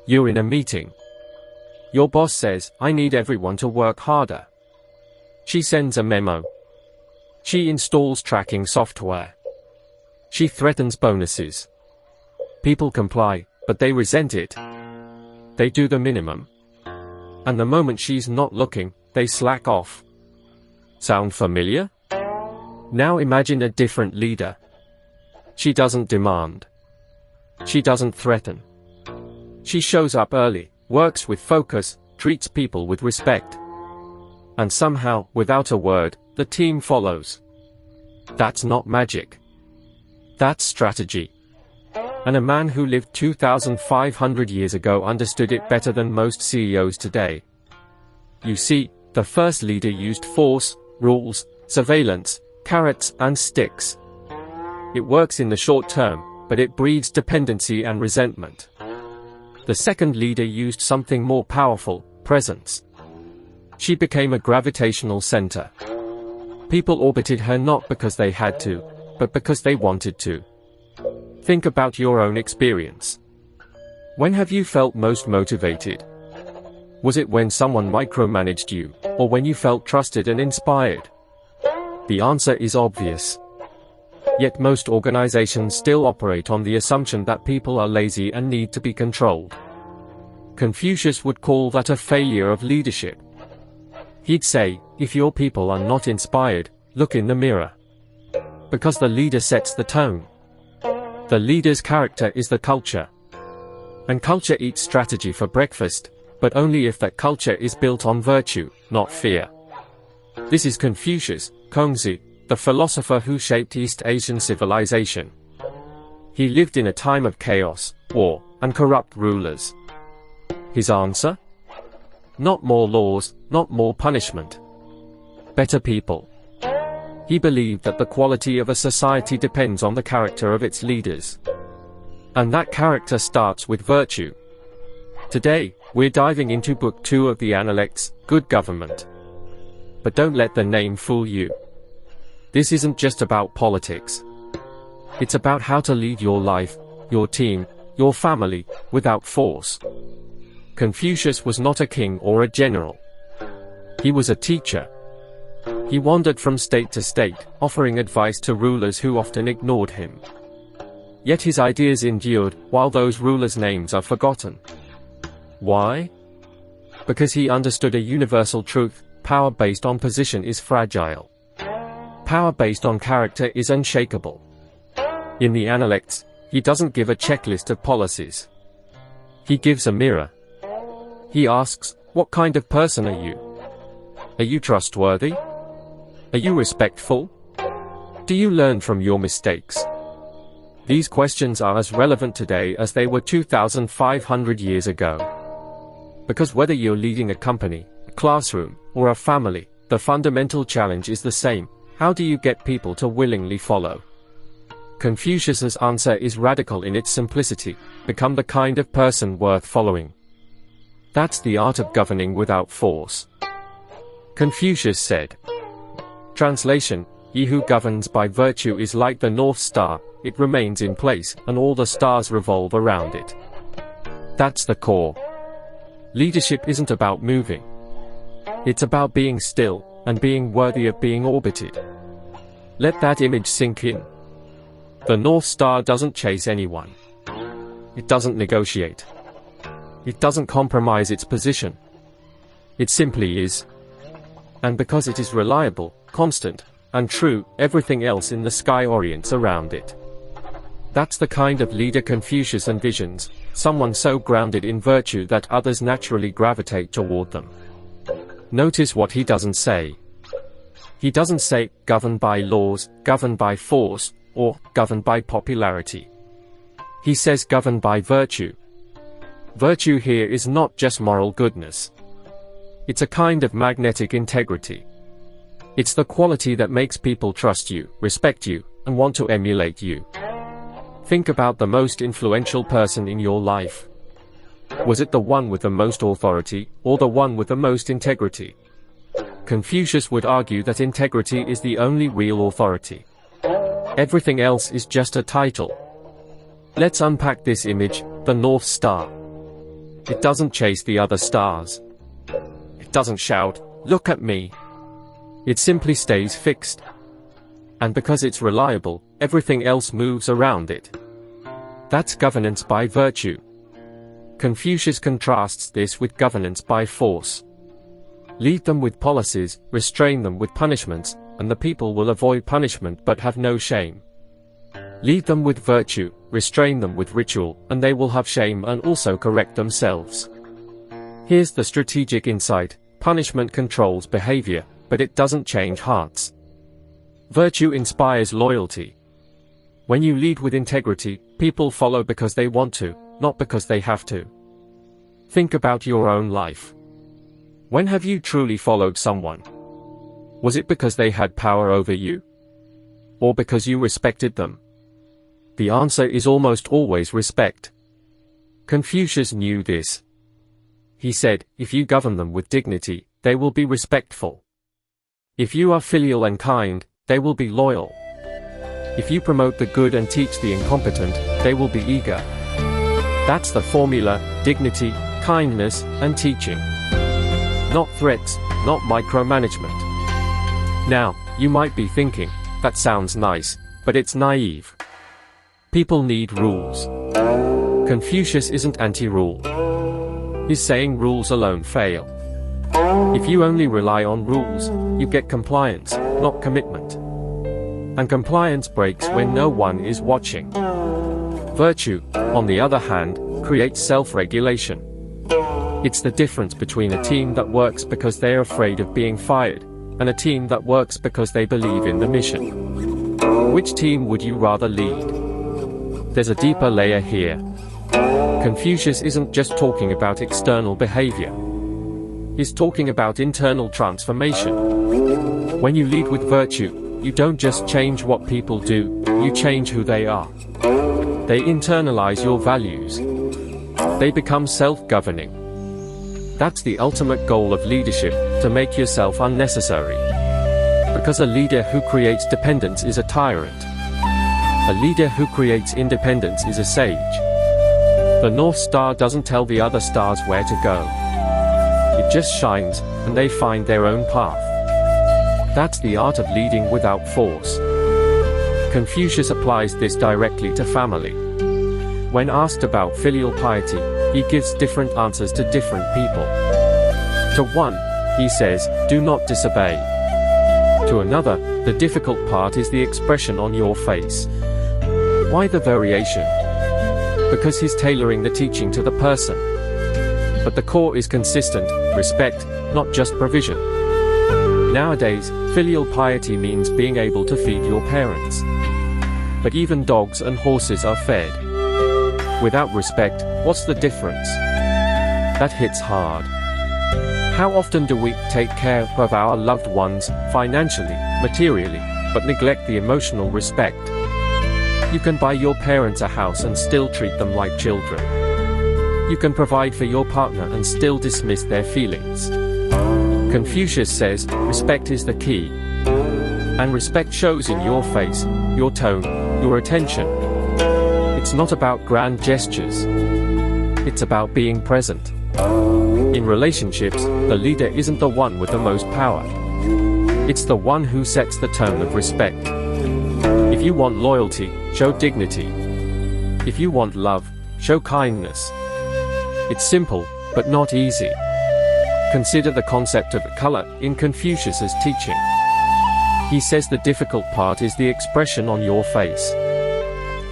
You're in a meeting. Your boss says, "I need everyone to work harder." She sends a memo. She installs tracking software. She threatens bonuses. People comply, but they resent it. They do the minimum. And the moment she's not looking, they slack off. Sound familiar? Now imagine a different leader. She doesn't demand. She doesn't threaten. She shows up early, works with focus, treats people with respect. And somehow, without a word, the team follows. That's not magic. That's strategy. And a man who lived 2,500 years ago understood it better than most CEOs today. You see, the first leader used force, rules, surveillance, carrots and sticks. It works in the short term, but it breeds dependency and resentment. The second leader used something more powerful, presence. She became a gravitational center. People orbited her not because they had to, but because they wanted to. Think about your own experience. When have you felt most motivated? Was it when someone micromanaged you, or when you felt trusted and inspired? The answer is obvious. Yet most organizations still operate on the assumption that people are lazy and need to be controlled. Confucius would call that a failure of leadership. He'd say, if your people are not inspired, look in the mirror. Because the leader sets the tone. The leader's character is the culture. And culture eats strategy for breakfast, but only if that culture is built on virtue, not fear. This is Confucius, Kongzi, the philosopher who shaped East Asian civilization. He lived in a time of chaos, war, and corrupt rulers. His answer? Not more laws, not more punishment. Better people. He believed that the quality of a society depends on the character of its leaders. And that character starts with virtue. Today, we're diving into Book 2 of the Analects, Good Government. But don't let the name fool you. This isn't just about politics. It's about how to lead your life, your team, your family, without force. Confucius was not a king or a general. He was a teacher. He wandered from state to state, offering advice to rulers who often ignored him. Yet his ideas endured, while those rulers' names are forgotten. Why? Because he understood a universal truth: power based on position is fragile. Power based on character is unshakable. In the Analects, he doesn't give a checklist of policies. He gives a mirror. He asks, what kind of person are you? Are you trustworthy? Are you respectful? Do you learn from your mistakes? These questions are as relevant today as they were 2,500 years ago. Because whether you're leading a company, a classroom, or a family, the fundamental challenge is the same: how do you get people to willingly follow? Confucius's answer is radical in its simplicity: become the kind of person worth following. That's the art of governing without force. Confucius said. Translation: he who governs by virtue is like the North Star, it remains in place, and all the stars revolve around it. That's the core. Leadership isn't about moving. It's about being still, and being worthy of being orbited. Let that image sink in. The North Star doesn't chase anyone. It doesn't negotiate. It doesn't compromise its position. It simply is. And because it is reliable, constant, and true, everything else in the sky orients around it. That's the kind of leader Confucius envisions, someone so grounded in virtue that others naturally gravitate toward them. Notice what he doesn't say. He doesn't say, governed by laws, governed by force, or governed by popularity. He says governed by virtue. Virtue here is not just moral goodness. It's a kind of magnetic integrity. It's the quality that makes people trust you, respect you, and want to emulate you. Think about the most influential person in your life. Was it the one with the most authority, or the one with the most integrity? Confucius would argue that integrity is the only real authority. Everything else is just a title. Let's unpack this image, the North Star. It doesn't chase the other stars. It doesn't shout, "Look at me." It simply stays fixed. And because it's reliable, everything else moves around it. That's governance by virtue. Confucius contrasts this with governance by force. Lead them with policies, restrain them with punishments, and the people will avoid punishment but have no shame. Lead them with virtue, restrain them with ritual, and they will have shame and also correct themselves. Here's the strategic insight: punishment controls behavior, but it doesn't change hearts. Virtue inspires loyalty. When you lead with integrity, people follow because they want to, not because they have to. Think about your own life. When have you truly followed someone? Was it because they had power over you? Or because you respected them? The answer is almost always respect. Confucius knew this. He said, if you govern them with dignity, they will be respectful. If you are filial and kind, they will be loyal. If you promote the good and teach the incompetent, they will be eager. That's the formula: dignity, kindness, and teaching. Not threats, not micromanagement. Now, you might be thinking, that sounds nice, but it's naive. People need rules. Confucius isn't anti-rule. He's saying rules alone fail. If you only rely on rules, you get compliance, not commitment. And compliance breaks when no one is watching. Virtue, on the other hand, creates self-regulation. It's the difference between a team that works because they're afraid of being fired, and a team that works because they believe in the mission. Which team would you rather lead? There's a deeper layer here. Confucius isn't just talking about external behavior. He's talking about internal transformation. When you lead with virtue, you don't just change what people do, you change who they are. They internalize your values. They become self-governing. That's the ultimate goal of leadership, to make yourself unnecessary. Because a leader who creates dependence is a tyrant. A leader who creates independence is a sage. The North Star doesn't tell the other stars where to go. It just shines, and they find their own path. That's the art of leading without force. Confucius applies this directly to family. When asked about filial piety, he gives different answers to different people. To one, he says, do not disobey. To another, the difficult part is the expression on your face. Why the variation? Because he's tailoring the teaching to the person. But the core is consistent: respect, not just provision. Nowadays, filial piety means being able to feed your parents. But even dogs and horses are fed. Without respect, what's the difference? That hits hard. How often do we take care of our loved ones, financially, materially, but neglect the emotional respect? You can buy your parents a house and still treat them like children. You can provide for your partner and still dismiss their feelings. Confucius says, respect is the key. And respect shows in your face, your tone, your attention. It's not about grand gestures. It's about being present. In relationships, the leader isn't the one with the most power. It's the one who sets the tone of respect. If you want loyalty, show dignity. If you want love, show kindness. It's simple, but not easy. Consider the concept of color in Confucius's teaching. He says the difficult part is the expression on your face.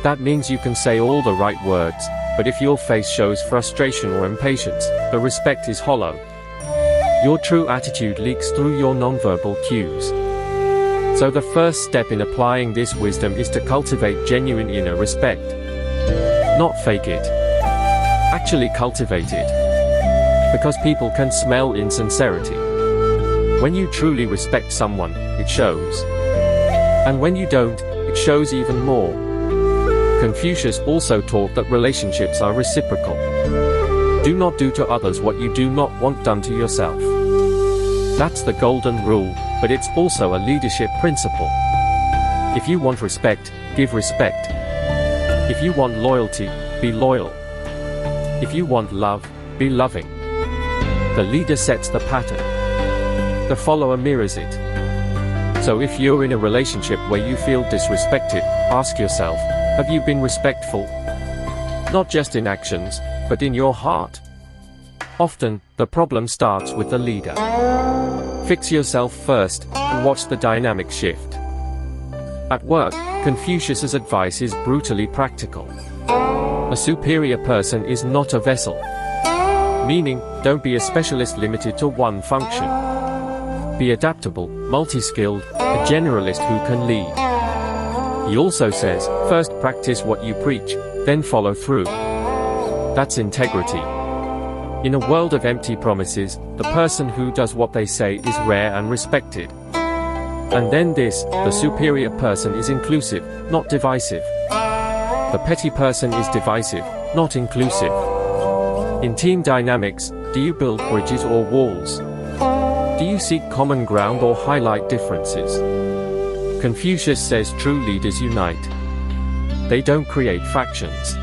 That means you can say all the right words, but if your face shows frustration or impatience, the respect is hollow. Your true attitude leaks through your nonverbal cues. So the first step in applying this wisdom is to cultivate genuine inner respect. Not fake it. Actually cultivate it. Because people can smell insincerity. When you truly respect someone, it shows. And when you don't, it shows even more. Confucius also taught that relationships are reciprocal. Do not do to others what you do not want done to yourself. That's the golden rule, but it's also a leadership principle. If you want respect, give respect. If you want loyalty, be loyal. If you want love, Be loving. The leader sets the pattern. The follower mirrors it. So if you're in a relationship where you feel disrespected, ask yourself, have you been respectful? Not just in actions, but in your heart. Often, the problem starts with the leader. Fix yourself first, and watch the dynamic shift. At work, Confucius's advice is brutally practical. A superior person is not a vessel. Meaning, don't be a specialist limited to one function. Be adaptable, multi-skilled, a generalist who can lead. He also says, first practice what you preach, then follow through. That's integrity. In a world of empty promises, the person who does what they say is rare and respected. And then the superior person is inclusive, not divisive. The petty person is divisive, not inclusive. In team dynamics, do you build bridges or walls? Do you seek common ground or highlight differences? Confucius says true leaders unite. They don't create factions.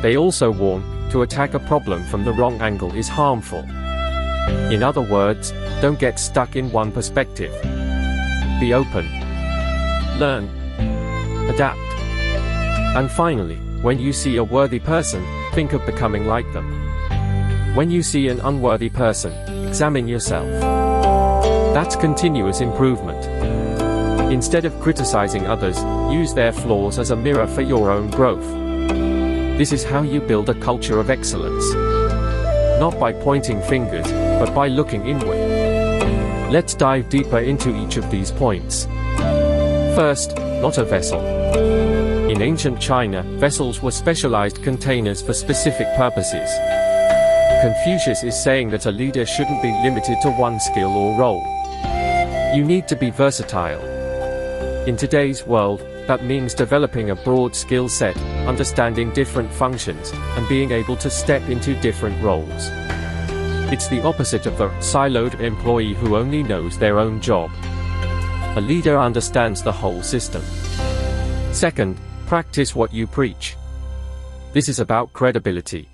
They also warn, to attack a problem from the wrong angle is harmful. In other words, don't get stuck in one perspective. Be open. Learn. Adapt. And finally, when you see a worthy person, think of becoming like them. When you see an unworthy person, examine yourself. That's continuous improvement. Instead of criticizing others, use their flaws as a mirror for your own growth. This is how you build a culture of excellence. Not by pointing fingers, but by looking inward. Let's dive deeper into each of these points. First, not a vessel. In ancient China, vessels were specialized containers for specific purposes. Confucius is saying that a leader shouldn't be limited to one skill or role. You need to be versatile. In today's world, that means developing a broad skill set, understanding different functions, and being able to step into different roles. It's the opposite of the siloed employee who only knows their own job. A leader understands the whole system. Second, practice what you preach. This is about credibility.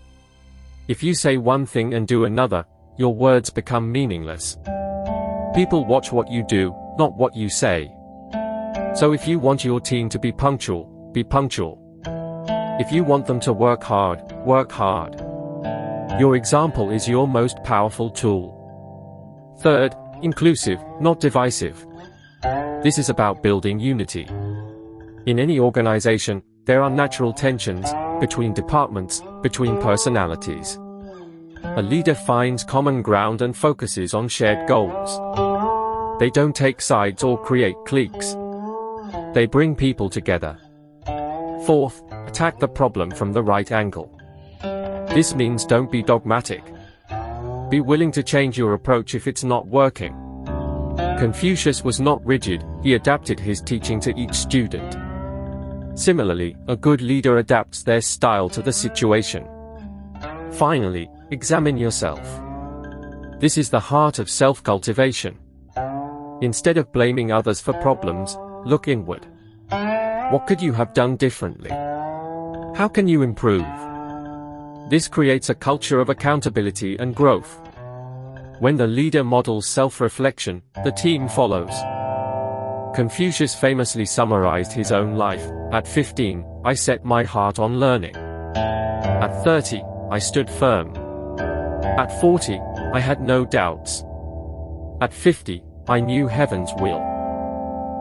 If you say one thing and do another, your words become meaningless. People watch what you do, not what you say. So if you want your team to be punctual, be punctual. If you want them to work hard, work hard. Your example is your most powerful tool. Third, inclusive, not divisive. This is about building unity. In any organization, there are natural tensions, between departments, between personalities. A leader finds common ground and focuses on shared goals. They don't take sides or create cliques. They bring people together. Fourth, attack the problem from the right angle. This means don't be dogmatic. Be willing to change your approach if it's not working. Confucius was not rigid, he adapted his teaching to each student. Similarly, a good leader adapts their style to the situation. Finally, examine yourself. This is the heart of self-cultivation. Instead of blaming others for problems, look inward. What could you have done differently? How can you improve? This creates a culture of accountability and growth. When the leader models self-reflection, the team follows. Confucius famously summarized his own life. At 15, I set my heart on learning. At 30, I stood firm. At 40, I had no doubts. At 50, I knew heaven's will.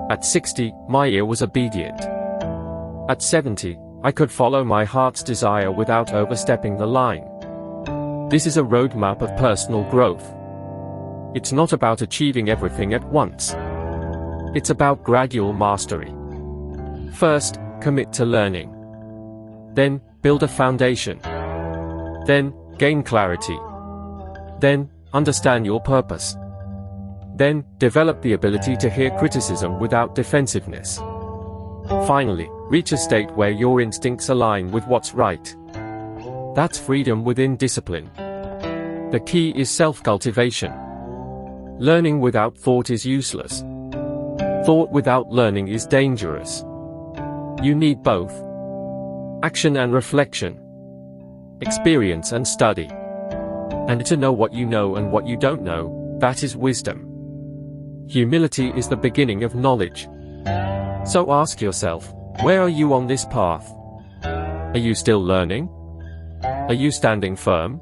At 60, my ear was obedient. At 70, I could follow my heart's desire without overstepping the line. This is a roadmap of personal growth. It's not about achieving everything at once. It's about gradual mastery. First, commit to learning. Then, build a foundation. Then, gain clarity. Then, understand your purpose. Then, develop the ability to hear criticism without defensiveness. Finally, reach a state where your instincts align with what's right. That's freedom within discipline. The key is self-cultivation. Learning without thought is useless. Thought without learning is dangerous. You need both. Action and reflection. Experience and study. And to know what you know and what you don't know, that is wisdom. Humility is the beginning of knowledge. So ask yourself, where are you on this path? Are you still learning? Are you standing firm?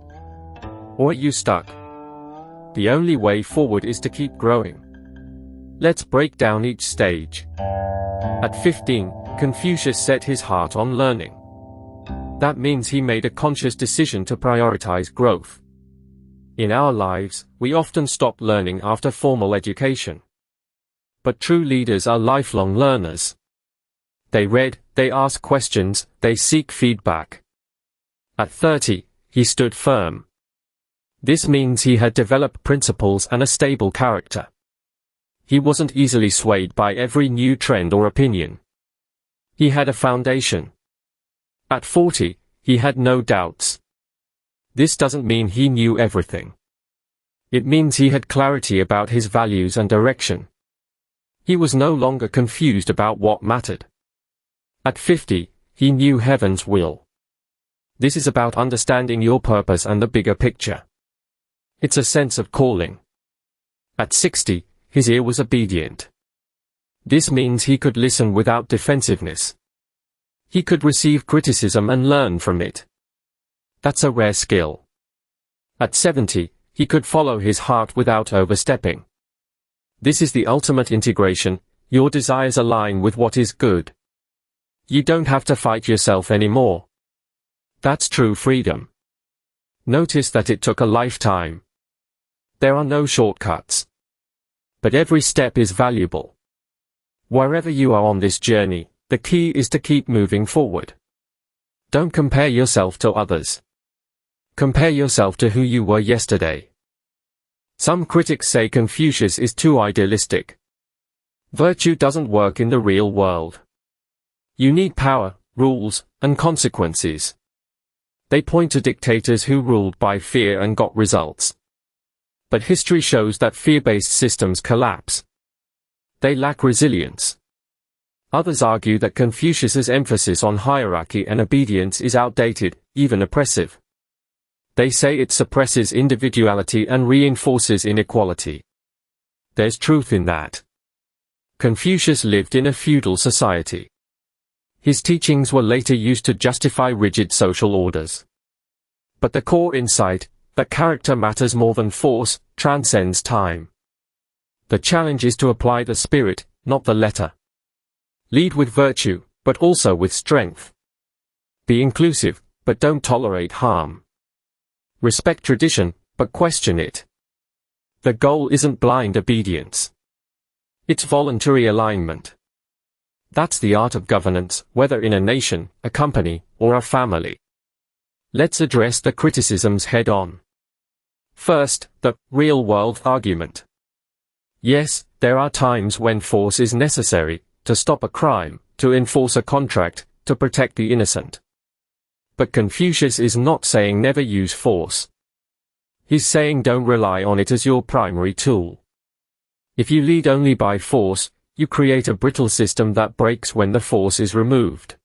Or are you stuck? The only way forward is to keep growing. Let's break down each stage. At 15, Confucius set his heart on learning. That means he made a conscious decision to prioritize growth. In our lives, we often stop learning after formal education. But true leaders are lifelong learners. They read, they ask questions, they seek feedback. At 30, he stood firm. This means he had developed principles and a stable character. He wasn't easily swayed by every new trend or opinion. He had a foundation. At 40, he had no doubts. This doesn't mean he knew everything. It means he had clarity about his values and direction. He was no longer confused about what mattered. At 50, he knew heaven's will. This is about understanding your purpose and the bigger picture. It's a sense of calling. At 60, his ear was obedient. This means he could listen without defensiveness. He could receive criticism and learn from it. That's a rare skill. At 70, he could follow his heart without overstepping. This is the ultimate integration. Your desires align with what is good. You don't have to fight yourself anymore. That's true freedom. Notice that it took a lifetime. There are no shortcuts. But every step is valuable. Wherever you are on this journey, the key is to keep moving forward. Don't compare yourself to others. Compare yourself to who you were yesterday. Some critics say Confucius is too idealistic. Virtue doesn't work in the real world. You need power, rules, and consequences. They point to dictators who ruled by fear and got results. But history shows that fear-based systems collapse. They lack resilience. Others argue that Confucius's emphasis on hierarchy and obedience is outdated, even oppressive. They say it suppresses individuality and reinforces inequality. There's truth in that. Confucius lived in a feudal society. His teachings were later used to justify rigid social orders. But the core insight, that character matters more than force, transcends time. The challenge is to apply the spirit, not the letter. Lead with virtue, but also with strength. Be inclusive, but don't tolerate harm. Respect tradition, but question it. The goal isn't blind obedience. It's voluntary alignment. That's the art of governance, whether in a nation, a company, or a family. Let's address the criticisms head-on. First, the real-world argument. Yes, there are times when force is necessary, to stop a crime, to enforce a contract, to protect the innocent. But Confucius is not saying never use force. He's saying don't rely on it as your primary tool. If you lead only by force, you create a brittle system that breaks when the force is removed.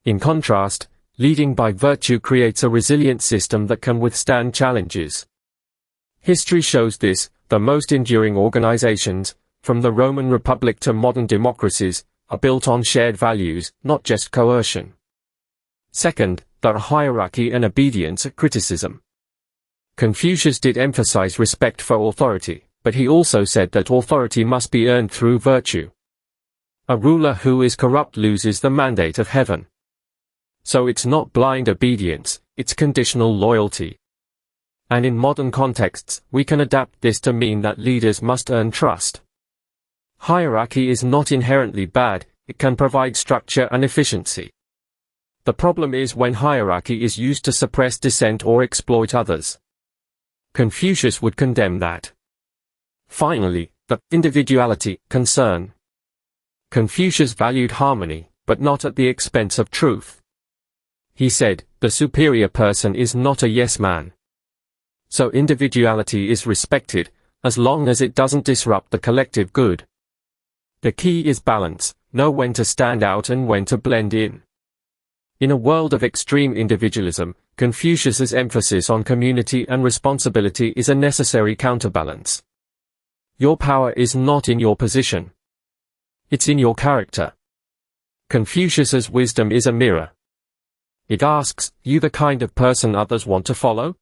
In contrast, leading by virtue creates a resilient system that can withstand challenges. History shows this. The most enduring organizations, from the Roman Republic to modern democracies, are built on shared values, not just coercion. Second, the hierarchy and obedience are criticism. Confucius did emphasize respect for authority, but he also said that authority must be earned through virtue. A ruler who is corrupt loses the mandate of heaven. So it's not blind obedience, it's conditional loyalty. And in modern contexts, we can adapt this to mean that leaders must earn trust. Hierarchy is not inherently bad, it can provide structure and efficiency. The problem is when hierarchy is used to suppress dissent or exploit others. Confucius would condemn that. Finally, the individuality concern. Confucius valued harmony, but not at the expense of truth. He said, the superior person is not a yes man. So individuality is respected, as long as it doesn't disrupt the collective good. The key is balance, know when to stand out and when to blend in. In a world of extreme individualism, Confucius's emphasis on community and responsibility is a necessary counterbalance. Your power is not in your position. It's in your character. Confucius's wisdom is a mirror. It asks, you the kind of person others want to follow?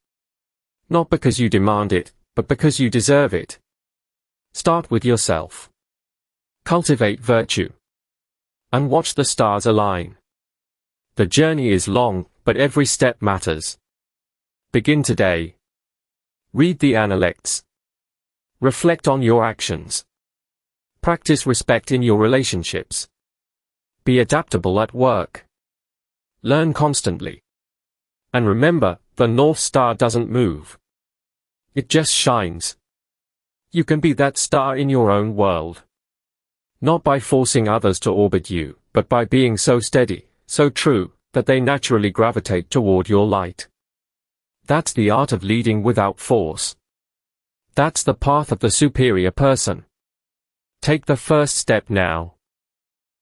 Not because you demand it, but because you deserve it. Start with yourself. Cultivate virtue. And watch the stars align. The journey is long, but every step matters. Begin today. Read the Analects. Reflect on your actions. Practice respect in your relationships. Be adaptable at work. Learn constantly. And remember, the North Star doesn't move. It just shines. You can be that star in your own world. Not by forcing others to orbit you, but by being so steady, so true, that they naturally gravitate toward your light. That's the art of leading without force. That's the path of the superior person. Take the first step now.